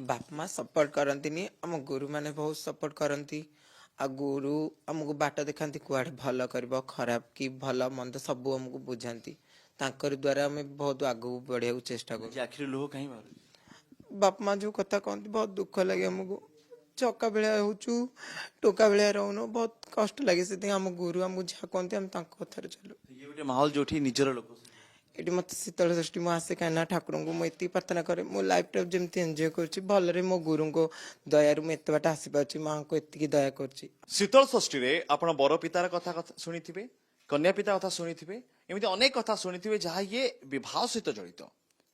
ବାପା ମା ସପୋର୍ଟ କରନ୍ତିନି, ଆମ ଗୁରୁମାନେ ବହୁତ ସପୋର୍ଟ କରନ୍ତି। ଆଉ ଗୁରୁ ଆମକୁ ବାଟ ଦେଖାନ୍ତି କୁଆଡ଼େ ଭଲ କରିବ, ଖରାପ କି ଭଲ ମନ୍ଦ ସବୁ ଆମକୁ ବୁଝାନ୍ତି। ତାଙ୍କରି ଦ୍ୱାରା ଆମେ ବହୁତ ଆଗକୁ ବଢ଼ିବାକୁ ଚେଷ୍ଟା କରୁ। ଆଜି ଆଖିରୁ ଲୁହ କାହିଁ ବାହାରୁଛି? ବାପା ମା ଯେଉଁ କଥା କହନ୍ତି ବହୁତ ଦୁଃଖ ଲାଗେ ଆମକୁ। ଚକା ଭଳିଆ ହେଉଛୁ, ଟୋକା ଭଳିଆ ରହୁନୁ, ବହୁତ କଷ୍ଟ ଲାଗେ। ସେଥିପାଇଁ ଆମ ଗୁରୁ ଆମକୁ ଯାହା କହନ୍ତି ଆମେ ତାଙ୍କ କଥାରେ ଚାଲୁ। ଇଏ ଗୋଟେ ମାହୋଲ ଯୋଉଠି ନିଜର ଲୋକ ଏଠି ମୋତେ ଶୀତଳ ଷଷ୍ଠୀ ମୁଁ ଆସେ କାହିଁକିନା ଠାକୁରଙ୍କୁ ମୁଁ ଏତିକି ପ୍ରାର୍ଥନା କରେ ମୋ ଲାଇଫ୍ଟା ଯେମିତି ଏନ୍ଜୟ କରୁଛି ଭଲରେ, ମୋ ଗୁରୁଙ୍କ ଦୟାରୁ ମୁଁ ଏତେ ବାଟ ଆସିପାରୁଛି, ମାଆଙ୍କୁ ଏତିକି ଦୟା କରୁଛି। ଶୀତଳ ଷଷ୍ଠୀରେ ଆପଣ ବର ପିତାର କଥା ଶୁଣିଥିବେ, କନ୍ୟା ପିତା କଥା ଶୁଣିଥିବେ, ଏମିତି ଅନେକ କଥା ଶୁଣିଥିବେ ଯାହା ଇଏ ବିବାହ ସହିତ ଜଡ଼ିତ।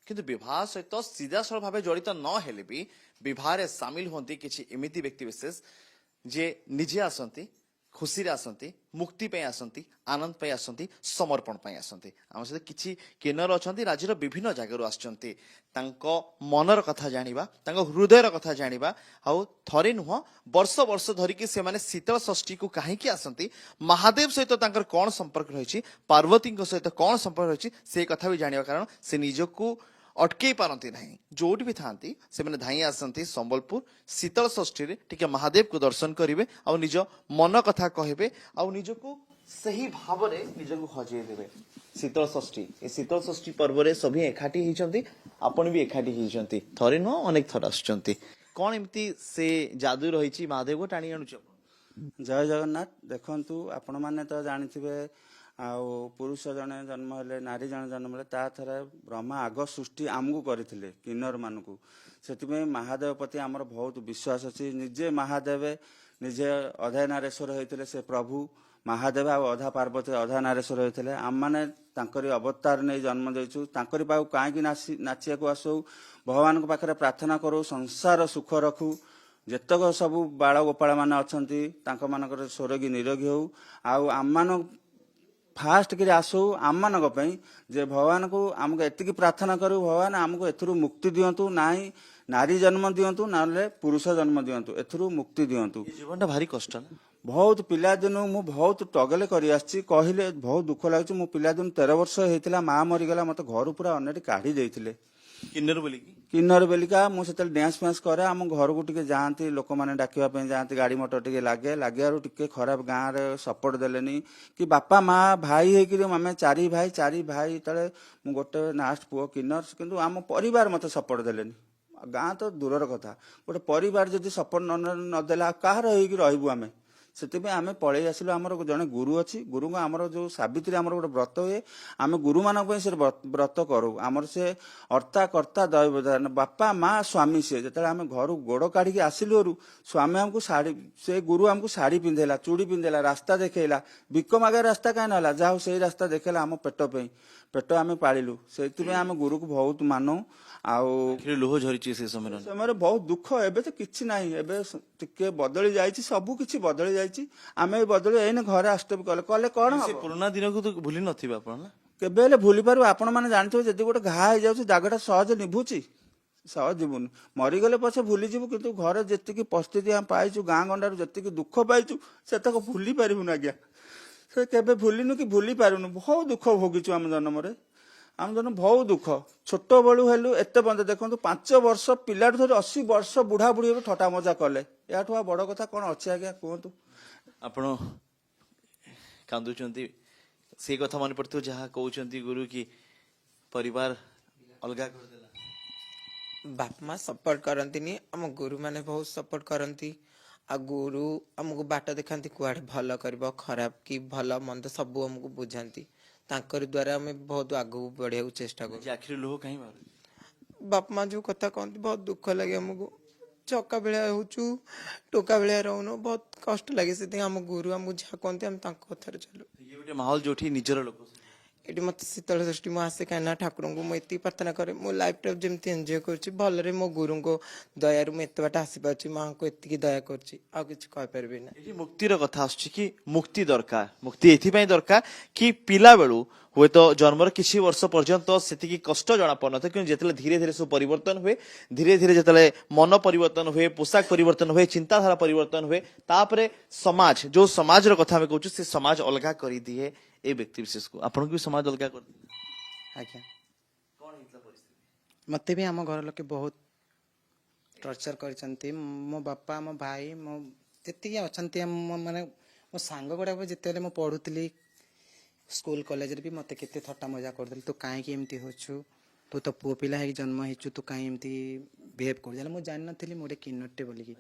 କିନ୍ତୁ ବିବାହ ସହିତ ସିଧାସଳଖ ଭାବେ ଜଡ଼ିତ ନ ହେଲେ ବି ବିବାହରେ ସାମିଲ ହୁଅନ୍ତି କିଛି ଏମିତି ବ୍ୟକ୍ତି ବିଶେଷ ଯେ ନିଜେ ଆସନ୍ତି, ଖୁସିରେ ଆସନ୍ତି, ମୁକ୍ତି ପାଇଁ ଆସନ୍ତି, ଆନନ୍ଦ ପାଇଁ ଆସନ୍ତି, ସମର୍ପଣ ପାଇଁ ଆସନ୍ତି। ଆମ ସହିତ କିଛି କିନ୍ନର ଅଛନ୍ତି, ରାଜ୍ୟର ବିଭିନ୍ନ ଜାଗାରୁ ଆସିଛନ୍ତି। ତାଙ୍କ ମନର କଥା ଜାଣିବା, ତାଙ୍କ ହୃଦୟର କଥା ଜାଣିବା, ଆଉ ଥରେ ନୁହଁ ବର୍ଷ ବର୍ଷ ଧରିକି ସେମାନେ ଶୀତଳ ଷଷ୍ଠୀକୁ କାହିଁକି ଆସନ୍ତି, ମହାଦେବ ସହିତ ତାଙ୍କର କ'ଣ ସମ୍ପର୍କ ରହିଛି, ପାର୍ବତୀଙ୍କ ସହିତ କ'ଣ ସମ୍ପର୍କ ରହିଛି, ସେ କଥା ବି ଜାଣିବା। କାରଣ ସେ ନିଜକୁ ଅଟକେଇ ପାରନ୍ତି ନାହିଁ, ଯୋଉଠି ବି ଥାନ୍ତି ସେମାନେ ଧାଇଁ ଆସନ୍ତି ସମ୍ବଲପୁର ଶୀତଳ ଷଷ୍ଠୀରେ ଟିକେ ମହାଦେବକୁ ଦର୍ଶନ କରିବେ, ଆଉ ନିଜ ମନ କଥା କହିବେ, ଆଉ ନିଜକୁ ସେହି ଭାବରେ ନିଜକୁ ହଜେଇ ଦେବେ। ଶୀତଳ ଷଷ୍ଠୀ, ଏ ଶୀତଳ ଷଷ୍ଠୀ ପର୍ବରେ ସଭିଏଁ ଏକାଠି ହେଇଛନ୍ତି, ଆପଣ ବି ଏକାଠି ହେଇଛନ୍ତି। ଥରେ ନୁହଁ ଅନେକ ଥର ଆସୁଛନ୍ତି। କ'ଣ ଏମିତି ସେ ଯାଦୁ ରହିଛି ମହାଦେବକୁ ଟାଣି ଆଣୁଛି ଆପଣ? ଜୟ ଜଗନ୍ନାଥ। ଦେଖନ୍ତୁ, ଆପଣମାନେ ତ ଜାଣିଥିବେ, ଆଉ ପୁରୁଷ ଜଣେ ଜନ୍ମ ହେଲେ, ନାରୀ ଜଣେ ଜନ୍ମ ହେଲେ, ତା ଥରେ ବ୍ରହ୍ମା ଆଗ ସୃଷ୍ଟି ଆମକୁ କରିଥିଲେ, କିନ୍ନରମାନଙ୍କୁ। ସେଥିପାଇଁ ମହାଦେବ ପ୍ରତି ଆମର ବହୁତ ବିଶ୍ୱାସ ଅଛି। ନିଜେ ମହାଦେବ ନିଜେ ଅଧା ନାରେଶ୍ୱର ହେଇଥିଲେ, ସେ ପ୍ରଭୁ ମହାଦେବ ଆଉ ଅଧା ପାର୍ବତୀ ଅଧା ନାରେଶ୍ୱର ହେଇଥିଲେ। ଆମମାନେ ତାଙ୍କରି ଅବତାର ନେଇ ଜନ୍ମ ଦେଇଛୁ। ତାଙ୍କରି ପାଖକୁ କାହିଁକି ନାଚିବାକୁ ଆସୁ, ଭଗବାନଙ୍କ ପାଖରେ ପ୍ରାର୍ଥନା କରୁ, ସଂସାର ସୁଖ ରଖୁ। ଯେତକ ସବୁ ବାଳ ଗୋପାଳ ମାନେ ଅଛନ୍ତି ତାଙ୍କମାନଙ୍କର ସ୍ୱରଗୀ ନିରୋଗୀ ହେଉ। ଆଉ ଆମମାନଙ୍କୁ ଫାଷ୍ଟ କରି ଆସୁ ଆମମାନଙ୍କ ପାଇଁ ଯେ ଭଗବାନଙ୍କୁ ଆମକୁ ଏତିକି ପ୍ରାର୍ଥନା କରୁ, ଭଗବାନ ଆମକୁ ଏଥିରୁ ମୁକ୍ତି ଦିଅନ୍ତୁ, ନାହିଁ ନାରୀ ଜନ୍ମ ଦିଅନ୍ତୁ ନହେଲେ ପୁରୁଷ ଜନ୍ମ ଦିଅନ୍ତୁ, ଏଥିରୁ ମୁକ୍ତି ଦିଅନ୍ତୁ। ଜୀବନଟା ଭାରି କଷ୍ଟ ନା? ବହୁତ ପିଲାଦିନୁ ମୁଁ ବହୁତ ଟ୍ରଗଲ କରି ଆସିଛି, କହିଲେ ବହୁତ ଦୁଃଖ ଲାଗୁଛି। ମୁଁ ପିଲାଦିନୁ 13 ବର୍ଷ ହେଇଥିଲା, ମା ମରିଗଲା, ମୋତେ ଘରୁ ପୁରା ଅନେକ କାଢି ଦେଇଥିଲେ। କିନ୍ନର ବୋଲିକି କିନ୍ନର ବେଲିକା ମୁଁ ସେତେବେଳେ ଡ୍ୟାନ୍ସ ଫ୍ୟାନ୍ସ କରେ, ଆମ ଘରକୁ ଟିକେ ଯାଆନ୍ତି, ଲୋକମାନେ ଡାକିବା ପାଇଁ ଯାଆନ୍ତି, ଗାଡ଼ି ମଟର ଟିକେ ଲାଗିବାରୁ ଟିକେ ଖରାପ, ଗାଁରେ ସପୋର୍ଟ ଦେଲେନି କି ବାପା ମା ଭାଇ ହେଇକିରି ଆମେ ଚାରି ଭାଇ ଯେତେବେଳେ ମୁଁ ଗୋଟେ ଲାଷ୍ଟ ପୁଅ କିନ୍ନର, କିନ୍ତୁ ଆମ ପରିବାର ମୋତେ ସପୋର୍ଟ ଦେଲେନି। ଗାଁ ତ ଦୂରର କଥା, ଗୋଟେ ପରିବାର ଯଦି ସପୋର୍ଟ ନଦେଲା କାହାର ହେଇକି ରହିବୁ ଆମେ। ସେଥିପାଇଁ ଆମେ ପଳେଇ ଆସିଲୁ। ଆମର ଜଣେ ଗୁରୁ ଅଛି, ଗୁରୁଙ୍କ ଆମର ଯେଉଁ ସାବିତ୍ରୀ ଆମର ଗୋଟେ ବ୍ରତ ହୁଏ, ଆମେ ଗୁରୁମାନଙ୍କ ପାଇଁ ସେ ବ୍ରତ କରୁ। ଆମର ସେ ଅର୍ଥା କର୍ତ୍ତା ଦୈବଦାନ, ବାପା ମା ସ୍ୱାମୀ। ସିଏ ଯେତେବେଳେ ଆମେ ଘରୁ ଗୋଡ଼ କାଢ଼ିକି ଆସିଲୁ ଘରୁ, ସ୍ୱାମୀ ଆମକୁ ଶାଢ଼ୀ, ସେ ଗୁରୁ ଆମକୁ ଶାଢ଼ୀ ପିନ୍ଧେଇଲା, ଚୁଡ଼ି ପିନ୍ଧେଇଲା, ରାସ୍ତା ଦେଖେଇଲା। ଭିକ ମାଗା ରାସ୍ତା କାହିଁ ନହେଲା, ଯାହା ହଉ ସେଇ ରାସ୍ତା ଦେଖେଇଲା ଆମ ପେଟ ପାଇଁ, ପେଟ ଆମେ ପାଳିଲୁ। ସେଇଥିପାଇଁ ଆମେ ଗୁରୁକୁ ବହୁତ ମାନୁ। ଆଉ ଲୁହ ଝରିଛି ସେ ସମୟରେ ବହୁତ ଦୁଃଖ। ଏବେ ତ କିଛି ନାହିଁ, ଏବେ ଟିକେ ବଦଳି ଯାଇଛି, ସବୁ କିଛି ବଦଳି ଯାଇଛି। ଆମେ ବଦଳି ଏଇନେ ଘରେ ଆଷ୍ଟପି କଲେ କ'ଣ ସେ ପୁରୁଣା ଦିନକୁ ତ ଭୁଲି ନଥିବେ ଆପଣ ନା? କେବେ ହେଲେ ଭୁଲି ପାରିବୁ? ଆପଣ ମାନେ ଜାଣିଥିବେ, ଯଦି ଗୋଟେ ଘା ହେଇଯାଉଛି ଦାଗଟା ସହଜ ନିଭୁଛି? ସହଜ ଯିବୁନି। ମରିଗଲେ ପଛେ ଭୁଲିଯିବୁ, କିନ୍ତୁ ଘରେ ଯେତିକି ପରିସ୍ଥିତି ଆମେ ପାଇଛୁ, ଗାଁ ଗଣ୍ଡାରୁ ଯେତିକି ଦୁଃଖ ପାଇଛୁ, ସେତକ ଭୁଲି ପାରିବୁନି ଆଜ୍ଞା। ସେ କେବେ ଭୁଲିନୁ କି ଭୁଲି ପାରୁନୁ। ବହୁତ ଦୁଃଖ ଭୋଗିଛୁ ଆମ ଜନ୍ମରେ, ଆମ ଜନ୍ମ ବହୁତ ଦୁଃଖ। ଛୋଟବେଳୁ ହେଲୁ ଏତେ ବନ୍ଦ, ଦେଖନ୍ତୁ 5 ବର୍ଷ ପିଲାଠୁ ଧରି 80 ବର୍ଷ ବୁଢ଼ା ବୁଢ଼ୀ ହେଲୁ ଥଟା ମଜା କଲେ। ଏହାଠୁ ଆଉ ବଡ଼ କଥା କ'ଣ ଅଛି ଆଜ୍ଞା କୁହନ୍ତୁ? ଆପଣ କାନ୍ଦୁଛନ୍ତି, ସେ କଥା ମନେ ପଡୁଥିବ ଯାହା କହୁଛନ୍ତି ଗୁରୁ କି ପରିବାର ଅଲଗା କରିଦେଲା। ବାପା ମା ସପୋର୍ଟ କରନ୍ତିନି, ଆମ ଗୁରୁମାନେ ବହୁତ ସପୋର୍ଟ କରନ୍ତି। ଆଉ ଗୁରୁ ଆମକୁ ବାଟ ଦେଖାନ୍ତି କୁଆଡ଼େ ଭଲ କରିବ, ଖରାପ କି ଭଲ ମନ୍ଦ ସବୁ ଆମକୁ ବୁଝାନ୍ତି। ତାଙ୍କରି ଦ୍ୱାରା ଆମେ ବହୁତ ଆଗକୁ ବଢ଼ିବାକୁ ଚେଷ୍ଟା କରୁ। ଆଜି ଆଖିରୁ ଲୁହ କାହିଁ ବାହାରୁଛି? ବାପା ମା ଯେଉଁ କଥା କହନ୍ତି ବହୁତ ଦୁଃଖ ଲାଗେ ଆମକୁ। ଚକା ଭଳିଆ ହେଉଛୁ, ଟୋକା ଭଳିଆ ରହୁନୁ, ବହୁତ କଷ୍ଟ ଲାଗେ। ସେଥିପାଇଁ ଆମ ଗୁରୁ ଆମକୁ ଯାହା କହନ୍ତି ଆମେ ତାଙ୍କ କଥାରେ ଚାଲୁ। ଇଏ ଗୋଟେ ମାହୋଲ ଯୋଉଠି ନିଜର ଲୋକ ଏଠି ମୋତେ ଶୀତଳ ଷଷ୍ଠୀ ମୁଁ ଆସେ କାହିଁକିନା ଠାକୁରଙ୍କୁ ମୁଁ ଏତିକି ପ୍ରାର୍ଥନା କରେ ମୋ ଲାଇଫ୍ଟା ଯେମିତି ଏନ୍ଜୟ କରୁଛି ଭଲରେ, ମୋ ଗୁରୁଙ୍କ ଦୟାରୁ ମୁଁ ଏତେ ବାଟ ଆସିପାରୁଛି, ମାଆଙ୍କୁ ଏତିକି ଦୟା କରୁଛି, ଆଉ କିଛି କହିପାରିବି ନା। ଏଠି ମୁକ୍ତିର କଥା ଆସୁଛି କି ମୁକ୍ତି ଦରକାର। ମୁକ୍ତି ଏଥିପାଇଁ ଦରକାର କି ପିଲାବେଳୁ ହୁଏତ ଜନ୍ମର କିଛି ବର୍ଷ ପର୍ଯ୍ୟନ୍ତ ସେତିକି କଷ୍ଟ ଜଣା ପଡୁନଥାଏ, କିନ୍ତୁ ଯେତେବେଳେ ଧୀରେ ଧୀରେ ସବୁ ପରିବର୍ତ୍ତନ ହୁଏ, ଧୀରେ ଧୀରେ ଯେତେବେଳେ ମନ ପରିବର୍ତ୍ତନ ହୁଏ, ପୋଷାକ ପରିବର୍ତ୍ତନ ହୁଏ, ଚିନ୍ତାଧାରା ପରିବର୍ତ୍ତନ ହୁଏ, ତାପରେ ସମାଜ, ଯୋଉ ସମାଜର କଥା ଆମେ କହୁଛୁ, ସେ ସମାଜ ଅଲଗା କରିଦିଏ ଏ ବ୍ୟକ୍ତି ବିଶେଷକୁ। ଆପଣଙ୍କୁ ବି ସମାଜ ଅଲଗା କରିଦିଏ? ଆଜ୍ଞା, ମତେ ବି ଆମ ଘର ଲୋକେ ବହୁତ ଟର୍ଚର କରିଛନ୍ତି ମୋ ବାପା ମୋ ଭାଇ ମୋ ଯେତିକି ଅଛନ୍ତି ମାନେ ମୋ ସାଙ୍ଗ ଗୁଡ଼ାକ ଯେତେବେଳେ ମୁଁ ପଢ଼ୁଥିଲି ସ୍କୁଲ କଲେଜରେ ବି ମୋତେ କେତେ ଥଟ୍ଟା ମଜା କରୁଥିଲେ ତୁ କାହିଁକି ଏମିତି ହେଉଛୁ ତୁ ତ ପୁଅ ପିଲା ହେଇକି ଜନ୍ମ ହେଇଛୁ ତୁ କାହିଁ ଏମିତି ବିହେଭ୍ କରୁଛୁ ହେଲେ ମୁଁ ଜାଣିନଥିଲି ମୁଁ ଗୋଟେ କିନ୍ନରଟେ ବୋଲିକି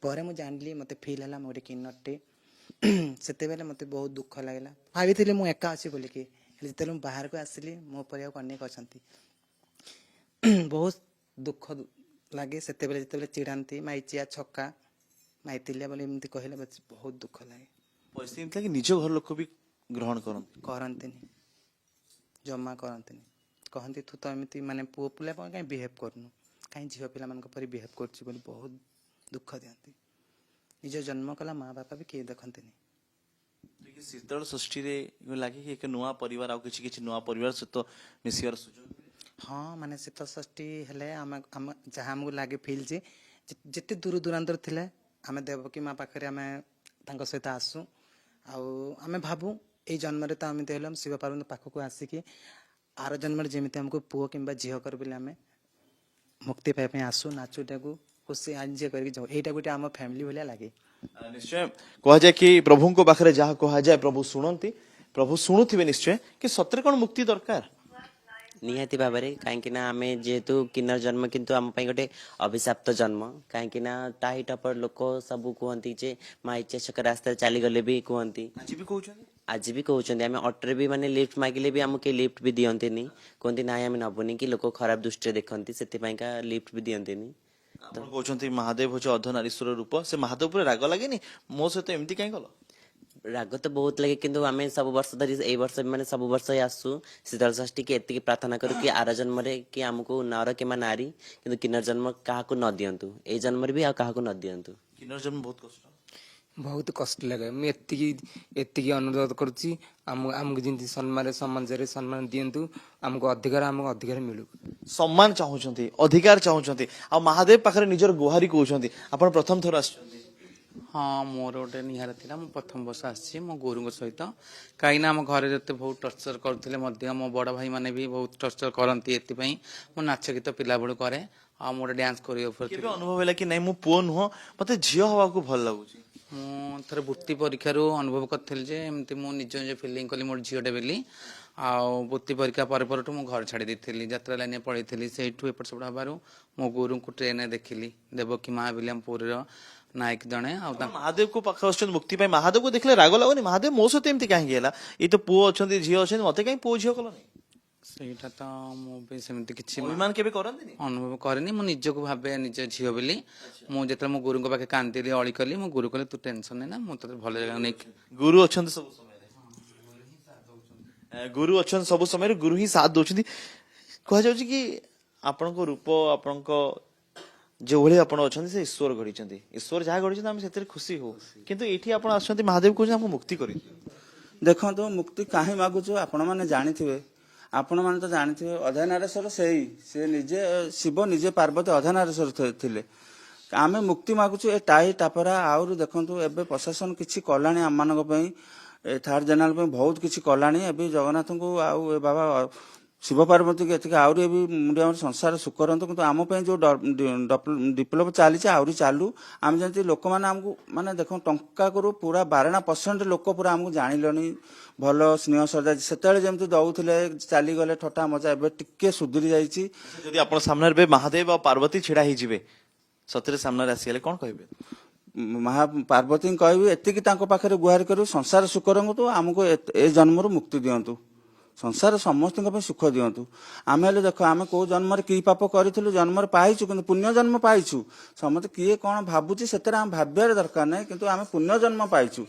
ପରେ ମୁଁ ଜାଣିଲି ମୋତେ ଫିଲ୍ ହେଲା ମୁଁ ଗୋଟେ କିନ୍ନରଟେ ସେତେବେଳେ ମୋତେ ବହୁତ ଦୁଃଖ ଲାଗିଲା ଭାବିଥିଲି ମୁଁ ଏକା ଅଛି ବୋଲିକି ହେଲେ ଯେତେବେଳେ ମୁଁ ବାହାରକୁ ଆସିଲି ମୋ ପରିବାକୁ ଅନେକ ଅଛନ୍ତି ବହୁତ ଦୁଃଖ ଲାଗେ ସେତେବେଳେ ଯେତେବେଳେ ଚିଡ଼ାନ୍ତି ମାଇଚିଆ ଛକା ମାଇତିଲିଆ ବୋଲି ଏମିତି କହିଲେ ବହୁତ ଦୁଃଖ ଲାଗେ ପରିସ୍ଥିତି ଏମିତି କି ନିଜ ଘର ଲୋକ ବି ଗ୍ରହଣ କରନ୍ତି। କରନ୍ତିନି ଜମା କରନ୍ତିନି କହନ୍ତି ତୁ ତ ଏମିତି ମାନେ ପୁଅ ପିଲା ପାଇଁ କାହିଁ ବିହେଭ୍ କରୁନୁ କାହିଁ ଝିଅ ପିଲାମାନଙ୍କ ପରି ବିହେଭ୍ କରୁଛୁ ବୋଲି ବହୁତ ଦୁଃଖ ଦିଅନ୍ତି ନିଜ ଜନ୍ମ କଲା ମା ବାପା ବି କେହି ଦେଖନ୍ତିନି। ଶୀତଳ ଷଷ୍ଠୀରେ ଲାଗେ କି ଏକ ନୂଆ ପରିବାର ଆଉ କିଛି କିଛି ନୂଆ ପରିବାର ସହିତ ମିଶିବାର ସୁଯୋଗ ମିଳେ। ହଁ ମାନେ ଶୀତଳ ଷଷ୍ଠୀ ହେଲେ ଆମେ ଯାହା ଆମକୁ ଲାଗେ ଫିଲ୍ ଯେ ଯେତେ ଦୂର ଦୂରାନ୍ତର ଥିଲେ ଆମେ ଦେବକୀ ମା ପାଖରେ ଆମେ ତାଙ୍କ ସହିତ ଆସୁ ଆଉ ଆମେ ଭାବୁ ଏଇ ଜନ୍ମରେ ତ ଏମିତି ହେଲେ ଶିବ ପାର୍ବତୀଙ୍କ ପାଖକୁ ଆସିକି ଆର ଜନ୍ମରେ ଯେମିତି ଆମକୁ ପୁଅ କିମ୍ବା ଝିଅ କରୁ ବୋଲି ଆମେ ମୁକ୍ତି ପାଇବା ପାଇଁ ଆସୁ ନାଚୁଟାକୁ ଖୁସି ଏନ୍ଜୟ କରିକି ଯାଉ ଏଇଟା ଗୋଟେ ଆମ ଫ୍ୟାମିଲି ଭଳିଆ ଲାଗେ। ନିଶ୍ଚୟ କୁହାଯାଏ କି ପ୍ରଭୁଙ୍କ ପାଖରେ ଯାହା କୁହାଯାଏ ପ୍ରଭୁ ଶୁଣନ୍ତି ପ୍ରଭୁ ଶୁଣୁଥିବେ ନିଶ୍ଚୟ କି ସତରେ କଣ ମୁକ୍ତି ଦରକାର ନିହାତି ଭାବରେ କାହିଁକି ନା ଆମେ ଯେହେତୁ କିନ୍ନର ଜନ୍ମ କିନ୍ତୁ ଆମ ପାଇଁ ଗୋଟେ ଅଭିଶାପ୍ତ ଜନ୍ମ କାହିଁକି ନା ଟାହି ଟପର ଲୋକ ସବୁ କୁହନ୍ତି ଯେ ମା ଇଚ୍ଛା ଛକ ରାସ୍ତାରେ ଚାଲିଗଲେ ବି କୁହନ୍ତି ଆଜି ବି କହୁଛନ୍ତି ଆଜି ବି କହୁଛନ୍ତି ଆମେ ଅଟୋରେ ବି ମାନେ ଲିଫ୍ଟ ମାଗିଲେ ବି ଆମକୁ କେହି ଲିଫ୍ଟ ବି ଦିଅନ୍ତିନି କୁହନ୍ତି ନାଇଁ ଆମେ ନବୁନି କି ଲୋକ ଖରାପ ଦୃଷ୍ଟିରେ ଦେଖନ୍ତି ସେଥିପାଇଁକା ଲିଫ୍ଟ ବି ଦିଅନ୍ତିନି। ଆପଣ କହୁଛନ୍ତି ମହାଦେବ ହଉଛି ଅର୍ଦ୍ଧନାରୀଶ୍ୱର ରୂପ ସେ ମହାଦେବ ଉପରେ ରାଗ ଲାଗେନି ମୋ ସହିତ ଏମିତି କାହିଁ କଲ ରାଗ ତ ବହୁତ ଲାଗେ କିନ୍ତୁ ଆମେ ସବୁ ବର୍ଷ ଧରି ଏଇ ବର୍ଷ ମାନେ ସବୁ ବର୍ଷ ହିଁ ଆସୁ ଶୀତଳ ଷଷ୍ଠୀ କି ଏତିକି ପ୍ରାର୍ଥନା କରୁ କି ଆର ଜନ୍ମରେ କି ଆମକୁ ନର କିମ୍ବା ନାରୀ କିନ୍ତୁ କିନ୍ନର ଜନ୍ମ କାହାକୁ ନ ଦିଅନ୍ତୁ ଏଇ ଜନ୍ମରେ ବି ଆଉ କାହାକୁ ନ ଦିଅନ୍ତୁ। କିନ୍ନର ଜନ୍ମ ବହୁତ କଷ୍ଟ ବହୁତ କଷ୍ଟ ଲାଗେ ମୁଁ ଏତିକି ଅନୁରୋଧ କରୁଛି ଆମକୁ ଯେମିତି ସମାଜରେ ସମ୍ମାନ ଦିଅନ୍ତୁ ଆମକୁ ଅଧିକାର ମିଳୁ। ସମ୍ମାନ ଚାହୁଁଛନ୍ତି ଅଧିକାର ଚାହୁଁଛନ୍ତି ଆଉ ମହାଦେବ ପାଖରେ ନିଜର ଗୁହାରି କହୁଛନ୍ତି ଆପଣ ପ୍ରଥମ ଥର ଆସିଛନ୍ତି ହଁ ମୋର ଗୋଟେ ନିହାର ଥିଲା ମୁଁ ପ୍ରଥମ ବର୍ଷ ଆସିଛି ମୋ ଗୁରୁଙ୍କ ସହିତ କାହିଁକିନା ଆମ ଘରେ ଯେତେ ବହୁତ ଟର୍ଚର କରୁଥିଲେ ମଧ୍ୟ ମୋ ବଡ଼ ଭାଇମାନେ ବି ବହୁତ ଟର୍ଚର କରନ୍ତି ଏଥିପାଇଁ ମୁଁ ନାଚ ଗୀତ ପିଲାବେଳୁ କରେ ଆଉ ମୁଁ ଗୋଟେ ଡ୍ୟାନ୍ସ କୋରିଓଗ୍ରାଫର କେବେ ଅନୁଭବ ହେଲା କି ନାଇଁ ମୁଁ ପୁଅ ନୁହଁ ମତେ ଝିଅ ହବାକୁ ଭଲ ଲାଗୁଛି ମୁଁ ଥରେ ବୃତ୍ତି ପରୀକ୍ଷାରୁ ଅନୁଭବ କରିଥିଲି ଯେ ଏମିତି ମୁଁ ନିଜ ଫିଲିଂ କଲି ମୋର ଝିଅଟେ ବୋଲି ଆଉ ବୃତ୍ତି ପରୀକ୍ଷା ପରଠୁ ମୁଁ ଘର ଛାଡ଼ି ଦେଇଥିଲି ଯାତ୍ରା ଲାଇନରେ ପଳେଇଥିଲି ସେଇଠୁ ଏପଟ ସେପଟ ହେବାରୁ ମୋ ଗୁରୁଙ୍କୁ ଟ୍ରେନରେ ଦେଖିଲି ଦେବକୀ ମା ବୋଲି ଆମ ପୁରୀର ନାୟକ ଜଣେ ଆଉ ମହାଦେବକୁ ପାଖ ଆସୁଛନ୍ତି ମୁକ୍ତି ପାଇଁ ମହାଦେବକୁ ଦେଖିଲେ ରାଗ ଲାଗୁନି ମହାଦେବ ମୋ ସହିତ ଏମିତି କାହିଁକି ହେଲା ଏଇ ତ ପୁଅ ଅଛନ୍ତି ଝିଅ ଅଛନ୍ତି ମତେ କାହିଁ ପୁଅ ଝିଅ କଲନି ସେଇଟା ତ ମୁଁ ବି ସେମିତି କିଛି ଅଭିମାନ କେବେ କରନ୍ତିନି ଅନୁଭବ କରେନି ମୁଁ ନିଜକୁ ଭାବେ ନିଜ ଝିଅ ବୋଲି ମୁଁ ଯେତେବେଳେ ମୋ ଗୁରୁଙ୍କ ପାଖେ କାନ୍ଦିଲି ଅଳି କଲି ମୋ ଗୁରୁ କହିଲେ ତୁ ଟେନସନ ନେନା ମୁଁ ତତେ ଭଲ ଜାଗାକୁ ନେଇକି ଗୁରୁ ଅଛନ୍ତି ସବୁ ସମୟରେ ଗୁରୁ ଅଛନ୍ତି ସବୁ ସମୟରେ ଗୁରୁ ହିଁ ସାଥ ଦଉଛନ୍ତି କୁହାଯାଉଛି କି ଆପଣଙ୍କ ରୂପ ଆପଣଙ୍କ ଯୋଉଭଳି ଆପଣ ଅଛନ୍ତି ସେ ଈଶ୍ୱର ଗଢିଛନ୍ତି ଈଶ୍ୱର ଯାହା ଗଢିଛନ୍ତି ଆମେ ସେଥିରେ ଖୁସି ହଉ କିନ୍ତୁ ଏଇଠି ଆପଣ ଆସୁଛନ୍ତି ମହାଦେବ କହୁଛନ୍ତି ଆମକୁ ମୁକ୍ତି କରିଦିଅ ଦେଖନ୍ତୁ ମୁକ୍ତି କାହିଁ ମାଗୁଛୁ ଆପଣମାନେ ଜାଣିଥିବେ ଆପଣମାନେ ତ ଜାଣିଥିବେ ଅର୍ଦ୍ଧନାରୀଶ୍ୱର ସେ ନିଜେ ଶିବ ନିଜେ ପାର୍ବତୀ ଅର୍ଦ୍ଧନାରୀଶ୍ୱର ଥିଲେ ଆମେ ମୁକ୍ତି ମାଗୁଛୁ ଏ ଟାହି ଟାପରା ଆହୁରି ଦେଖନ୍ତୁ ଏବେ ପ୍ରଶାସନ କିଛି କଲାଣି ଆମମାନଙ୍କ ପାଇଁ ଏ ଥାର୍ଡ ଜେନେରାଲ ପାଇଁ ବହୁତ କିଛି କଲାଣି ଏବେ ଜଗନ୍ନାଥଙ୍କୁ ଆଉ ଏ ବାବା ଶିବ ପାର୍ବତୀକୁ ଏତିକି ଆହୁରି ବି ମୁଣ୍ଡିଆ ସଂସାର ସୁଖ କରନ୍ତୁ କିନ୍ତୁ ଆମ ପାଇଁ ଯେଉଁ ବିପ୍ଳବ ଚାଲିଛି ଆହୁରି ଚାଲୁ ଆମେ ଯେମିତି ଲୋକମାନେ ଆମକୁ ମାନେ ଦେଖନ୍ତୁ ଟଙ୍କାକରୁ ପୁରା 12% ଲୋକ ପୁରା ଆମକୁ ଜାଣିଲେଣି ଭଲ ସ୍ନେହ ଶ୍ରଦ୍ଧା ସେତେବେଳେ ଯେମିତି ଦଉଥିଲେ ଚାଲିଗଲେ ଠଟା ମଜା ଏବେ ଟିକେ ସୁଧୁରି ଯାଇଛି ଯଦି ଆପଣ ସାମ୍ନାରେ ଏବେ ମହାଦେବ ଆଉ ପାର୍ବତୀ ଛିଡା ହେଇଯିବେ ସତରେ ସାମ୍ନାରେ ଆସିଗଲେ କଣ କହିବେ ମହା ପାର୍ବତୀଙ୍କୁ କହିବି ଏତିକି ତାଙ୍କ ପାଖରେ ଗୁହାରି କରିବୁ ସଂସାର ସୁଖ ରଖନ୍ତୁ ଆମକୁ ଏ ଜନ୍ମରୁ ମୁକ୍ତି ଦିଅନ୍ତୁ ସଂସାର ସମସ୍ତଙ୍କ ପାଇଁ ସୁଖ ଦିଅନ୍ତୁ ଆମେ ହେଲେ ଦେଖ ଆମେ କୋଉ ଜନ୍ମରେ କି ପାପ କରିଥିଲୁ ଜନ୍ମରେ ପାଇଛୁ କିନ୍ତୁ ପୁଣ୍ୟ ଜନ୍ମ ପାଇଛୁ ସମସ୍ତେ କିଏ କଣ ଭାବୁଛି ସେଥିରେ ଆମେ ଭାବିବାର ଦରକାର ନାହିଁ କିନ୍ତୁ ଆମେ ପୁଣ୍ୟ ଜନ୍ମ ପାଇଛୁ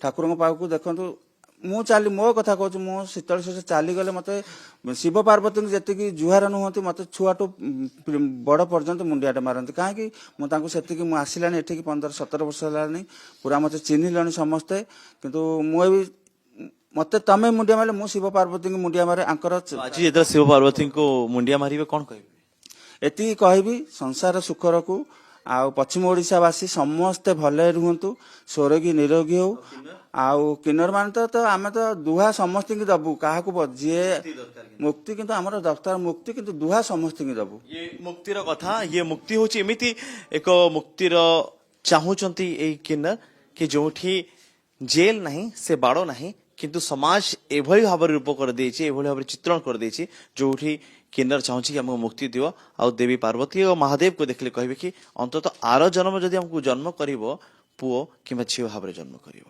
ଠାକୁରଙ୍କ ପାଖକୁ ଦେଖନ୍ତୁ ମୁଁ ମୋ କଥା କହୁଛି ମୁଁ ଶୀତଳ ଷଷ୍ଠୀ ଚାଲିଗଲେ ମତେ ଶିବ ପାର୍ବତୀଙ୍କୁ ଯେତିକି ଜୁହାର ନୁହନ୍ତି ମତେ ଛୁଆଠୁ ବଡ ପର୍ଯ୍ୟନ୍ତ ମୁଣ୍ଡିଆଟେ ମାରନ୍ତି କାହିଁକି ମୁଁ ତାଙ୍କୁ ସେତିକି ମୁଁ ଆସିଲାଣି ଏଠିକି 15-17 ବର୍ଷ ହେଲାଣି ପୁରା ମତେ ଚିହ୍ନିଲେଣି ସମସ୍ତେ କିନ୍ତୁ ମୁଁ ବି ମତେ ତମେ ମୁଣ୍ଡିଆ ମାରିଲେ ମୁଁ ଶିବ ପାର୍ବତୀଙ୍କୁ ମୁଣ୍ଡିଆ ମାରେ ଆଙ୍କର ଆଜି ଯେତେବେଳେ ଶିବ ପାର୍ବତୀଙ୍କୁ ମୁଣ୍ଡିଆ ମାରିବେ କଣ କହିବେ ଏତିକି କହିବି ସଂସାର ସୁଖ ରଖୁ ଆଉ ପଶ୍ଚିମ ଓଡ଼ିଶାବାସୀ ସମସ୍ତେ ଭଲରେ ରୁହନ୍ତୁ, ସ୍ୱରଗୀ ନିରୋଗୀ ହଉ। ଆଉ କିନ୍ନର ମାନେ ତ ଆମେ ତ ଦୁହା ସମସ୍ତଙ୍କୁ ଦବୁ, କାହାକୁ ଯିଏ ମୁକ୍ତି, କିନ୍ତୁ ଆମର ଦରକାର ମୁକ୍ତି, କିନ୍ତୁ ଦୁହା ସମସ୍ତଙ୍କୁ ଦବୁ। ଇଏ ମୁକ୍ତିର କଥା, ଇଏ ମୁକ୍ତି ହଉଛି ଏମିତି ଏକ ମୁକ୍ତିର ଚାହୁଁଛନ୍ତି ଏଇ କିନ୍ନର କି ଯୋଉଠି ଜେଲ ନାହିଁ, ସେ ବାଡ଼ ନାହିଁ, କିନ୍ତୁ ସମାଜ ଏଭଳି ଭାବରେ ରୂପ କରିଦେଇଛି, ଏଭଳି ଭାବରେ ଚିତ୍ରଣ କରିଦେଇଛି ଯୋଉଠି କିନ୍ନର ଚାହୁଁଛି କି ଆମକୁ ମୁକ୍ତି ଦିଅ। ଆଉ ଦେବୀ ପାର୍ବତୀ ଓ ମହାଦେବକୁ ଦେଖିଲେ କହିବେ କି ଅନ୍ତତଃ ଆର ଜନ୍ମ ଯଦି ଆମକୁ ଜନ୍ମ କରିବ, ପୁଅ କିମ୍ବା ଝିଅ ଭାବରେ ଜନ୍ମ କରିବ।